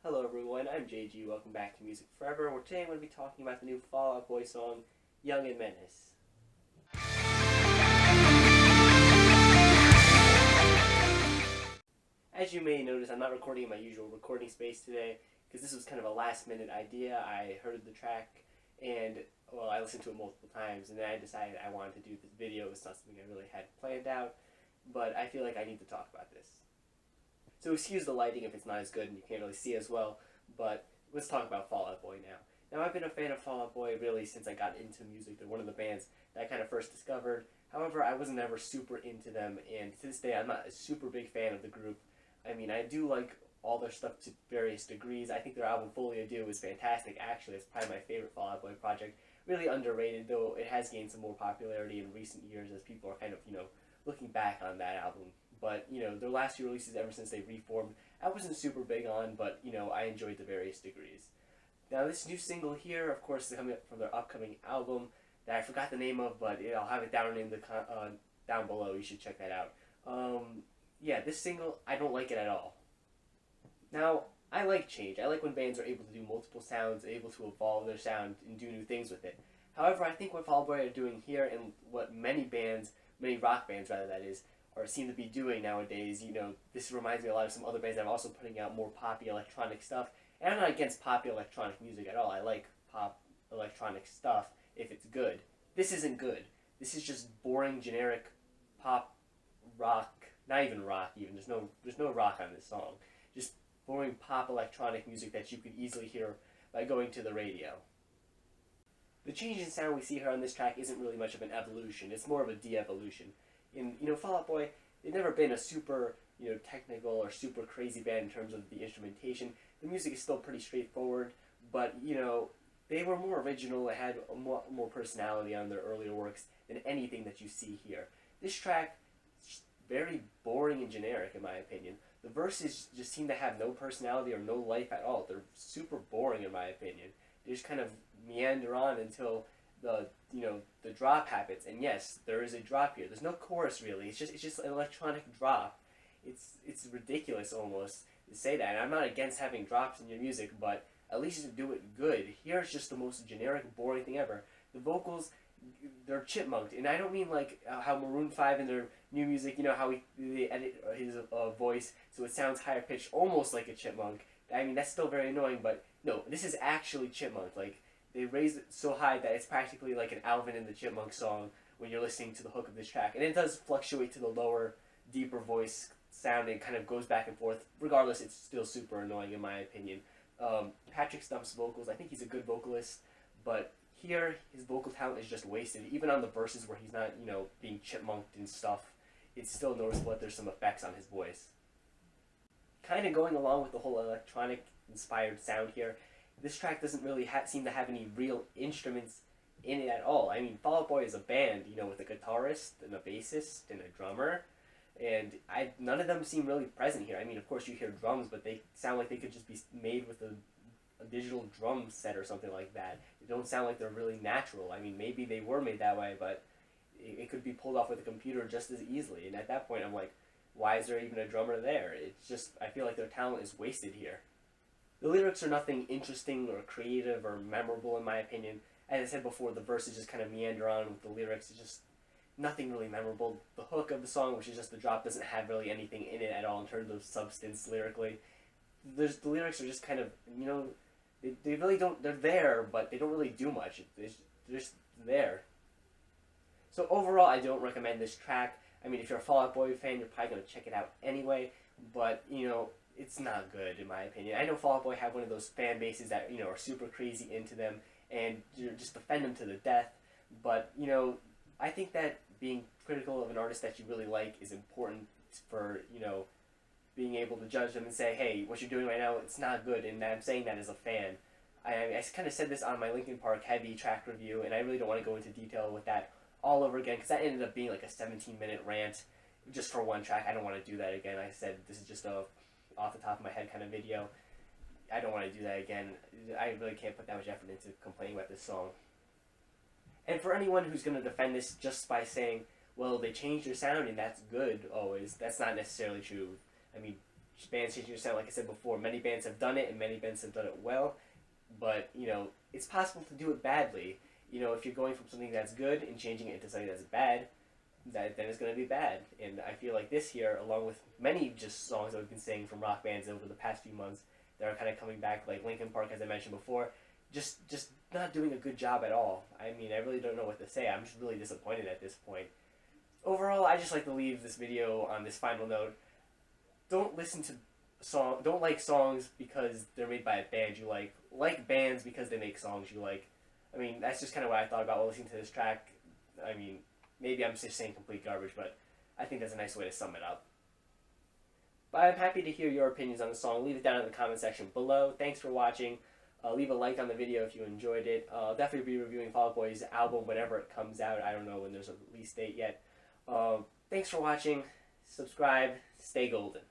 Hello everyone, I'm JG. Welcome back to Music Forever, where today I'm going to be talking about the new Fall Out Boy song, Young and Menace. As you may notice, I'm not recording in my usual recording space today, because this was kind of a last minute idea. I heard the track, and, well, I listened to it multiple times, and then I decided I wanted to do this video. It's not something I really had planned out, but I feel like I need to talk about this. So excuse the lighting if it's not as good and you can't really see as well, but let's talk about Fall Out Boy now. Now, I've been a fan of Fall Out Boy really since I got into music. They're one of the bands that I kind of first discovered. However, I was never super into them, and to this day, I'm not a super big fan of the group. I mean, I do like all their stuff to various degrees. I think their album Folie à Deux is fantastic, actually. It's probably my favorite Fall Out Boy project. Really underrated, though it has gained some more popularity in recent years as people are kind of, looking back on that album. But, their last few releases ever since they reformed, I wasn't super big on, but, I enjoyed to various degrees. Now, this new single here, of course, is coming up from their upcoming album that I forgot the name of, but I'll have it down in the down below. You should check that out. Yeah, this single, I don't like it at all. Now, I like change. I like when bands are able to do multiple sounds, able to evolve their sound and do new things with it. However, I think what Fall Out Boy are doing here, and what many rock bands rather, that is, or seem to be doing nowadays, this reminds me a lot of some other bands that are also putting out more poppy electronic stuff. And I'm not against poppy electronic music at all. I like pop electronic stuff if it's good. This isn't good. This is just boring, generic pop rock. Not even rock. Even there's no rock on this song. Just boring pop electronic music that you could easily hear by going to the radio. The change in sound we see here on this track isn't really much of an evolution. It's more of a de-evolution. In Fall Out Boy, they've never been a super technical or super crazy band in terms of the instrumentation. The music is still pretty straightforward, but they were more original. They had more personality on their earlier works than anything that you see here. This track is very boring and generic, in my opinion. The verses just seem to have no personality or no life at all. They're super boring, in my opinion. They just kind of meander on until the drop happens. And yes, there is a drop here. There's no chorus really. It's just an electronic drop. It's ridiculous almost to say that. And I'm not against having drops in your music, but at least do it good. Here it's just the most generic, boring thing ever. The vocals, they're chipmunked, and I don't mean like how Maroon 5 in their new music, how they edit his voice so it sounds higher pitched, almost like a chipmunk. I mean, that's still very annoying, but no, this is actually chipmunk. Like, they raise it so high that it's practically like an Alvin and the Chipmunk song when you're listening to the hook of this track. And it does fluctuate to the lower, deeper voice sound and kind of goes back and forth. Regardless, it's still super annoying in my opinion. Patrick Stump's vocals, I think he's a good vocalist, but here his vocal talent is just wasted. Even on the verses where he's not, being chipmunked and stuff, it's still noticeable that there's some effects on his voice. Kind of going along with the whole electronic-inspired sound here, this track doesn't really seem to have any real instruments in it at all. I mean, Fall Out Boy is a band, with a guitarist and a bassist and a drummer, and none of them seem really present here. I mean, of course you hear drums, but they sound like they could just be made with a digital drum set or something like that. They don't sound like they're really natural. I mean, maybe they were made that way, but it could be pulled off with a computer just as easily. And at that point, I'm like, why is there even a drummer there? It's just, I feel like their talent is wasted here. The lyrics are nothing interesting or creative or memorable in my opinion. As I said before, the verses just kind of meander on with the lyrics. It's just nothing really memorable. The hook of the song, which is just the drop, doesn't have really anything in it at all in terms of substance lyrically. The lyrics are just kind of, they really don't, they're there, but they don't really do much. They're just there. So overall, I don't recommend this track. I mean, if you're a Fall Out Boy fan, you're probably going to check it out anyway, but, it's not good in my opinion. I know Fall Out Boy have one of those fan bases that, are super crazy into them and just defend them to the death, but, I think that being critical of an artist that you really like is important for, being able to judge them and say, hey, what you're doing right now, it's not good, and I'm saying that as a fan. I kind of said this on my Linkin Park Heavy track review, and I really don't want to go into detail with that all over again, because that ended up being like a 17-minute rant just for one track. I don't want to do that again. I said this is just a off the top of my head kind of video. I don't want to do that again. I really can't put that much effort into complaining about this song. And for anyone who's going to defend this just by saying, well, they changed their sound and that's good always, that's not necessarily true. I mean, bands changing their sound. Like I said before, many bands have done it, and many bands have done it well. But, you know, it's possible to do it badly. You know, if you're going from something that's good and changing it into something that's bad, then it's going to be bad. And I feel like this here, along with many just songs that we've been saying from rock bands over the past few months that are kind of coming back, like Linkin Park, as I mentioned before, just not doing a good job at all. I mean, I really don't know what to say. I'm just really disappointed at this point. Overall, I just like to leave this video on this final note. Don't listen to don't like songs because they're made by a band you like. Like bands because they make songs you like. I mean, that's just kind of what I thought about while listening to this track. I mean, maybe I'm just saying complete garbage, but I think that's a nice way to sum it up. But I'm happy to hear your opinions on the song. Leave it down in the comment section below. Thanks for watching. Leave a like on the video if you enjoyed it. I'll definitely be reviewing Fall Out Boy's album whenever it comes out. I don't know when there's a release date yet. Thanks for watching. Subscribe. Stay golden.